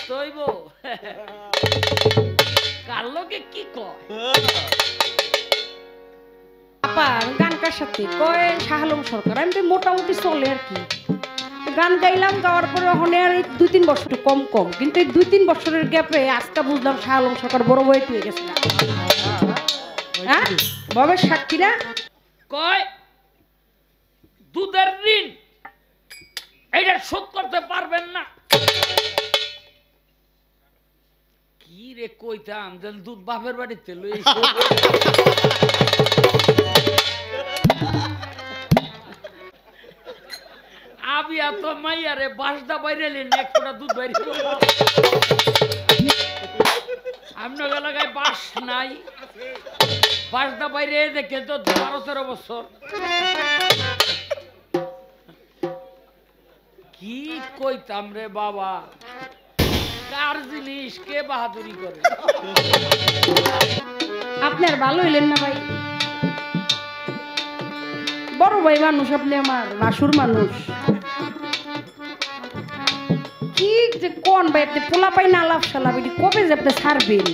করতে হইব কার লোকে কি কয় আপা গান কার সাথে কয় শাহ আলম সরকার আমি তো মোটামুটি চলে আর কি গান গাইলাম গাওয়ার পরে ওখানে আর 2-3 বছর কম কম কিন্তু এই 2-3 বছরের গ্যাপে আজকে বুঝলাম শাহ আলম সরকার বড় বই পেয়ে গেছে হ্যাঁ ভবের সাক্ষী না কয় দুধের ঋণ এটা শোধ করতে পারবেন না কি রে কইতাম যে দুধ বাপের বাড়িতে লই আমি এত মাইয়ারে বাসদা বাইরে এক ফোঁটা দুধ বাইরে আপনার এলাকায় বাস নাই বাসদা বাইরে দেখে তো 12-13 বছর কি কইতাম রে বাবা কার জিনিস কে বাহাদুরি করে আপনার ভালো হইলেন না ভাই বড় ভাই মানুষ আপনি আমার ভাসুর মানুষ কি যে কোন ভাই আপনি পোলা পাই না লাভ সালাম এটি কবে যে আপনি ছাড়বেন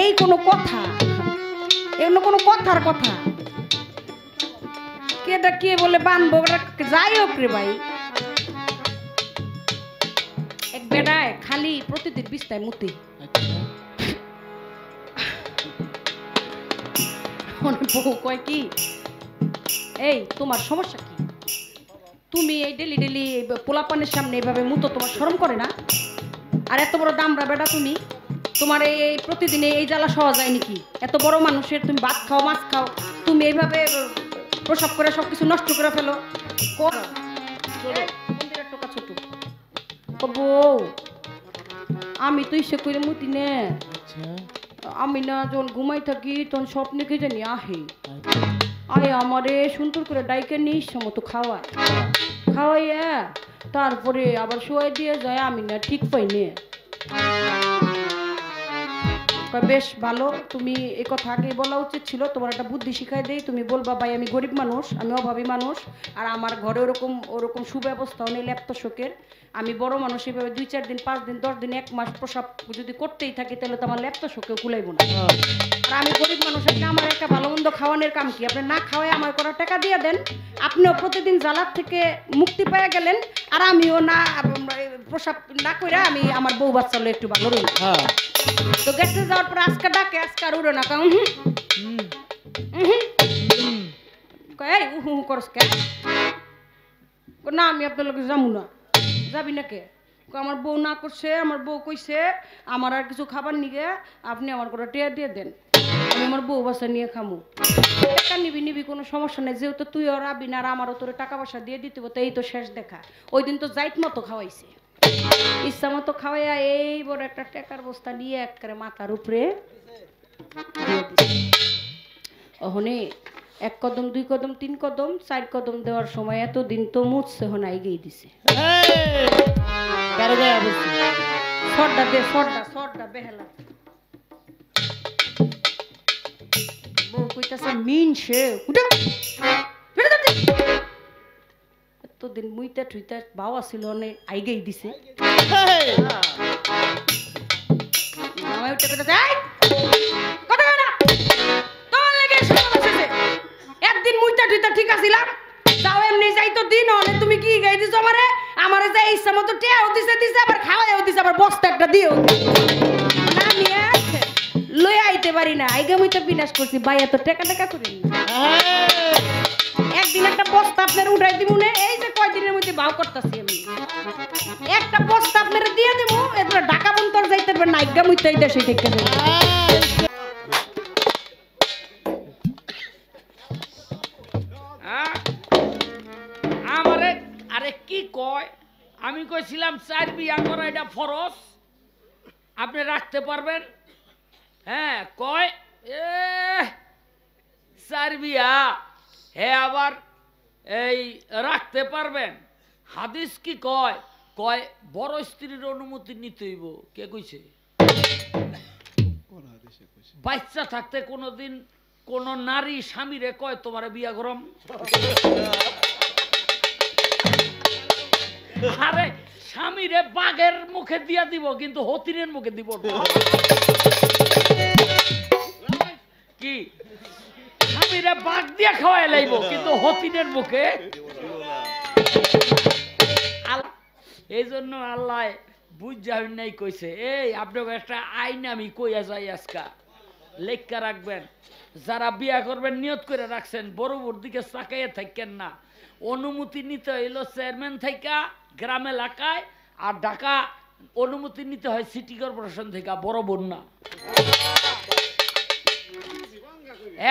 এই কোনো কথা এগুলো কোনো কথার কথা কেটা কে বলে বানবো যাই হোক রে ভাই এক বেড়ায় খালি প্রতিদিন বিস্তায় মুতি বউ কয় কি এই তোমার সমস্যা কি তুমি এই ডেলি ডেলি পোলাপানের সামনে এইভাবে মুতো তোমার শরম করে না আর এত বড় দামরা বেটা তুমি তোমার এই প্রতিদিনে এই জ্বালা সহজ যায় নাকি এত বড় মানুষের তুমি ভাত খাও মাছ খাও তুমি এইভাবে প্রসব করে সবকিছু নষ্ট করে ফেলো টোকা ছোট বউ আমি তো ইসে করে মুতি নে আমি না যখন ঘুমাই থাকি তখন স্বপ্নে কে জানি আহে আয় আমারে সুন্দর করে ডাইকে নিস মতো খাওয়াইয়া তারপরে আবার শোয়াই দিয়ে যায় আমি না ঠিক পাই নে বেশ ভালো তুমি এই কথা আগেই বলা উচিত ছিল তোমার একটা বুদ্ধি শিখাই দেই তুমি বলবা ভাই আমি গরিব মানুষ আমি অভাবী মানুষ আর আমার ঘরে ওরকম সুব্যবস্থাও নেই ল্যাপটপের আমি বড় মানুষ এইভাবে 2-4 দিন 5 দিন 10 দিন 1 মাস প্রসব যদি করতেই থাকি তাহলে তো আমার ল্যাপটপকেও কুলাইব না আর আমি গরিব মানুষ আপনি আমার একটা ভালো মন্দ খাওয়ানোর কাম কি আপনি না খাওয়াই আমার করা টাকা দিয়ে দেন আপনিও প্রতিদিন জ্বালার থেকে মুক্তি পেয়ে গেলেন আর আমিও না প্রসব না করে আমি আমার বউ বাচ্চা একটু ভালো রইল তো গেছে যাওয়ার পর আজকে ডাকে আজকে আর উড়ো না করস কে না আমি আপনার লোকে যাবো না যাবি না কে আমার বউ না করছে আমার বউ কইছে আমার আর কিছু খাবার নিগে আপনি আমার করে টিয়া দিয়ে দেন আমি আমার বউ বাচ্চা নিয়ে খামু টাকা নিবি কোনো সমস্যা নেই যেহেতু তুই আর আবি না আর আমারও তোর টাকা পয়সা দিয়ে দিতে তো এই তো শেষ দেখা ওই দিন তো যাইত মতো খাওয়াইছে ইচ্ছা মতো খাওয়াইয়া এই বড় একটা টাকার বস্তা নিয়ে একবারে মাথার উপরে ওখানে 1 কদম 2 কদম 3 কদম 4 কদম দেওয়ার সময় এতদিন তো মুছছে হন আইগেই দিছে সরটা বেহেলা বউ কইতাছে মিনছে এতদিন মুইতা ঠুইতা বাবা ছিল অনেক আইগেই দিছে একদিন মুইতা ঠুইতা ঠিক আছিলাম তাও এমনি যাইতো দিন হলে তুমি কি গাই দিছো আমারে যে ইচ্ছা মতো টেয়াও দিছে আবার খাওয়াইও দিছে আবার বস্তা একটা দিও না নিয়ে লই আইতে পারি না আইগে মুইতা বিনাশ করছি ভাই এত টাকা করি একদিন একটা বস্তা আপনার উঠাই দিব না এই যে কয়দিনের মধ্যে ভাও করতেছি আমি একটা বস্তা আপনার দিয়ে দেব এবার ঢাকা বন্তর যাইতে পারবে না আইগা মুইতা এই দেশে থেকে দেব আমারে আরে কি কয় আমি কইছিলাম 4 বিয়া করা এটা ফরজ আপনি রাখতে পারবেন হ্যাঁ কয় 4 বিয়া হে আবার এই রাখতে পারবেন হাদিস কি কয় কয় বড় স্ত্রীর অনুমতি নিতে হইব কে কইছে বাচ্চা থাকতে কোনোদিন কোন নারী স্বামীরে কয় তোমার বিয়া গরম আরে স্বামীরে বাঘের মুখে দিয়া দিব কিন্তু হতিনের মুখে দিব না। কি স্বামীরে বাঘ দিয়া খাওয়াই লাইব কিন্তু হতিনের মুখে। এই জন্য আল্লাহ বুঝাই নাই কইছে, এই আপনাকে একটা আইন আমি কইয়া যাই আজকা লেখা রাখবেন, যারা বিয়া করবেন নিয়ত করে রাখছেন, বড় বড় দিকে চাকাইয়া থাকেন না। অনুমতি নিতে হইল চেয়ারম্যান থেকে গ্রাম এলাকায়, আর ঢাকা অনুমতি নিতে হয় সিটি কর্পোরেশন থেকে, বড় বোন না।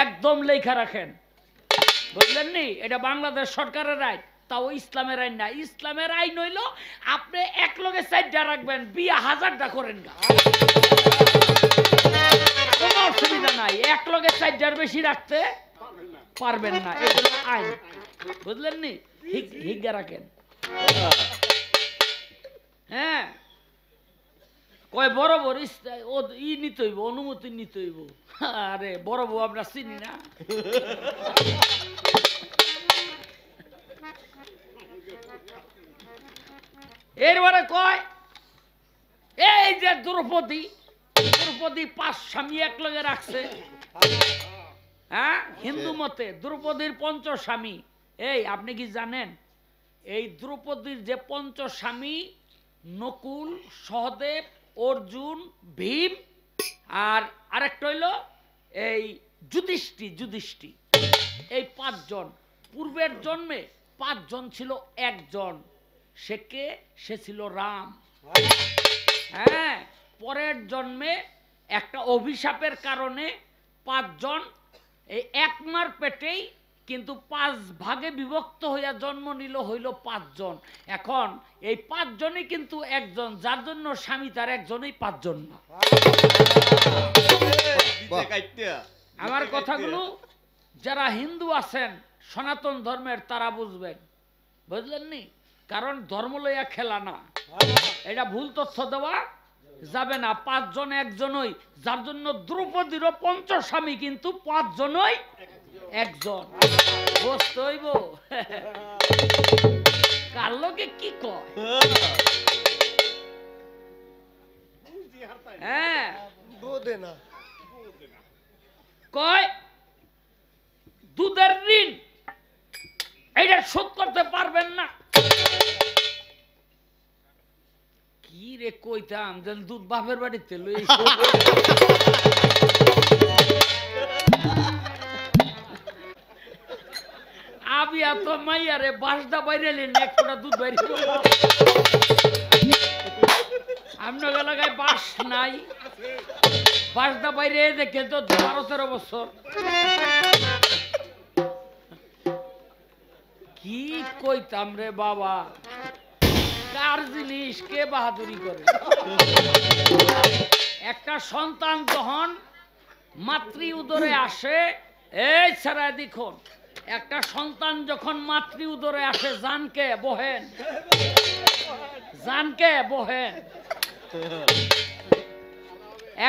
একদম লেখা রাখেন, বুঝলেন নি? এটা বাংলাদেশ সরকারের আইন, তাও ইসলামের আইন না। ইসলামের আইন হইল আপনি এক লগে 4টা রাখবেন, বিয়া 1000টা করেন না, কোনো অসুবিধা নাই। এক লগে 4টার বেশি রাখতে পারবেন না, এগুলো আইন, বুঝলেন নি? হিজ্ঞা রাখেন। হ্যাঁ, কয় বড় বড় ই নিতে হইব, অনুমতি নিতে হইব। আরে বড় বউ আমরা চিনি না। এরপরে কয় এই যে দ্রৌপদী 5 স্বামী এক লগে রাখছে। হ্যাঁ, হিন্দু মতে দ্রৌপদীর 5 স্বামী। এই আপনি কি জানেন এই দ্রৌপদীর যে 5 স্বামী, নকুল, সহদেব, অর্জুন, ভীম, আর আরেকটা হইল এই যুধিষ্ঠি, এই 5 জন পূর্বের জন্মে 5 জন ছিল একজন, সে ছিল রাম। হ্যাঁ, পরের জন্মে একটা অভিশাপের কারণে 5 জন এই একমার পেটেই কিন্তু 5 ভাগে বিভক্ত হইয়া জন্ম নিল, হইল 5 জন। এখন এই 5 জনই কিন্তু একজন, যার জন্য স্বামী তার একজনই 5 জন না। আমার কথাগুলো যারা হিন্দু আছেন সনাতন ধর্মের তারা বুঝবেন, বুঝলেন নি? কারণ ধর্ম লইয়া খেলা না, এটা ভুল তথ্য দেওয়া যাবে না। 5 জন একজনই, যার জন্য দ্রৌপদীরও 5 স্বামী কিন্তু 5 জনই একজন। বুঝতে হইব কার লোকে কি কয়। হ্যাঁ, কয় দুধের ঋণ এটা শোধ করতে পারবেন না। কি রে কইতাম যেন দুধ বাপের বাড়িতে লই আবি এত মাইয়া রে বাসদা বাইরে এক ফোঁটা দুধ বাইরে। আপনার এলাকায় বাস নাই, বাসদা বাইরে দেখে তো 12-13 বছর। কি কইতাম রে বাবা, কার জিনিস কে বাহাদুরি করে। একটা সন্তান যখন মাতৃ উদরে আসে, এই ছাড়া দেখুন, একটা সন্তান যখন মাতৃ উদরে আসে, জানকে বহেন, জানকে বহেন।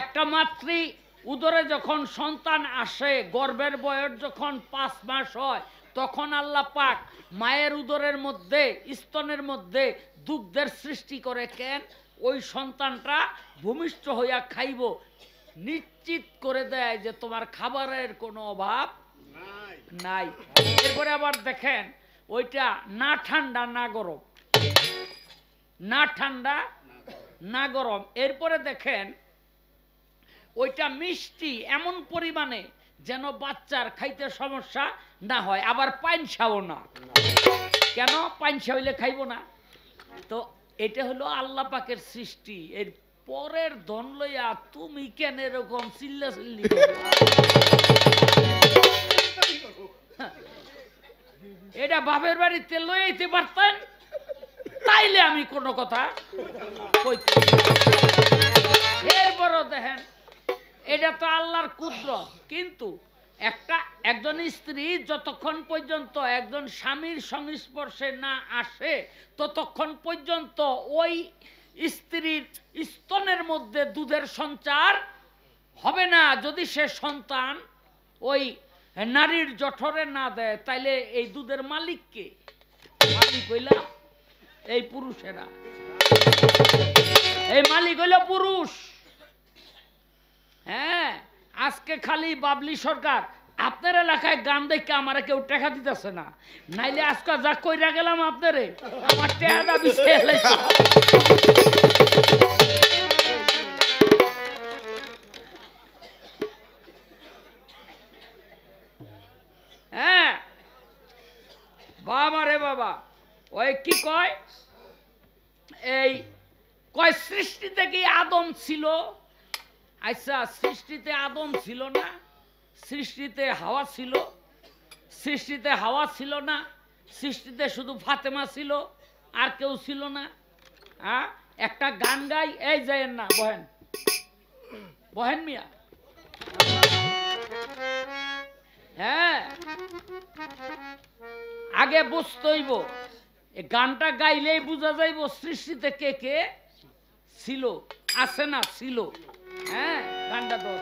একটা মাতৃ উদরে যখন সন্তান আসে, গর্ভের বয়স যখন 5 মাস হয়, তখন আল্লাহ পাক মায়ের উদরের মধ্যে, স্তনের মধ্যে দুগ্ধের সৃষ্টি করে। কেন? ওই সন্তানটা ভূমিষ্ঠ হইয়া খাইব, নিশ্চিত করে দেয় যে তোমার খাবারের কোনো অভাব নাই। এরপরে আবার দেখেন, ওইটা না ঠান্ডা না গরম, না ঠান্ডা না গরম। এরপরে দেখেন ওইটা মিষ্টি এমন পরিমাণে যেন বাচ্চার খাইতে সমস্যা না হয়, আবার পাইনসাও না। কেন? পাইনসা হইলে খাইব না। তো এটা হলো আল্লাহ পাকের সৃষ্টি। এর পরের ধন লইয়া তুমি কেন এরকম চিল্লা চিল্লি? এটা বাপের বাড়িতে লইতে পারতেন, তাইলে আমি কোনো কথা কইতে। এরপরও দেখেন, এটা তো আল্লাহর কুদরত, কিন্তু একজন স্ত্রী যতক্ষণ পর্যন্ত একজন স্বামীর সংস্পর্শে না আসে, ততক্ষণ পর্যন্ত ওই স্ত্রীর স্তনের মধ্যে দুধের সঞ্চার হবে না। যদি সে সন্তান ওই নারীর জঠরে না দেয়, তাইলে এই দুধের মালিককে? আমি কইলাম এই পুরুষেরা। এই মালিক হইল পুরুষ। হ্যাঁ, আজকে খালি বাবলি সরকার আপনার এলাকায় গান দেখে আমার কেউ টাকা দিতেছে না, নাইলে আজকে যা কইরা গেলাম আপনারে আমার টাকাটা বিছিয়ে লাইছে। হ্যাঁ বাবা রে বাবা, ওই কি কয়, এই কয় সৃষ্টিতে কি আদম ছিল? আচ্ছা, সৃষ্টিতে আদম ছিল না, সৃষ্টিতে হাওয়া ছিল, সৃষ্টিতে হাওয়া ছিল না, সৃষ্টিতে শুধু ফাতেমা ছিল, আর কেউ ছিল না। হ্যাঁ, একটা গান গাই, এই যায়েন না, বহেন বহেন মিয়া। হ্যাঁ, আগে বুঝতে হইব, এই গানটা গাইলেই বোঝা যাইব সৃষ্টিতে কে কে ছিল, আছে না ছিল। হ্যাঁ, গানটা তো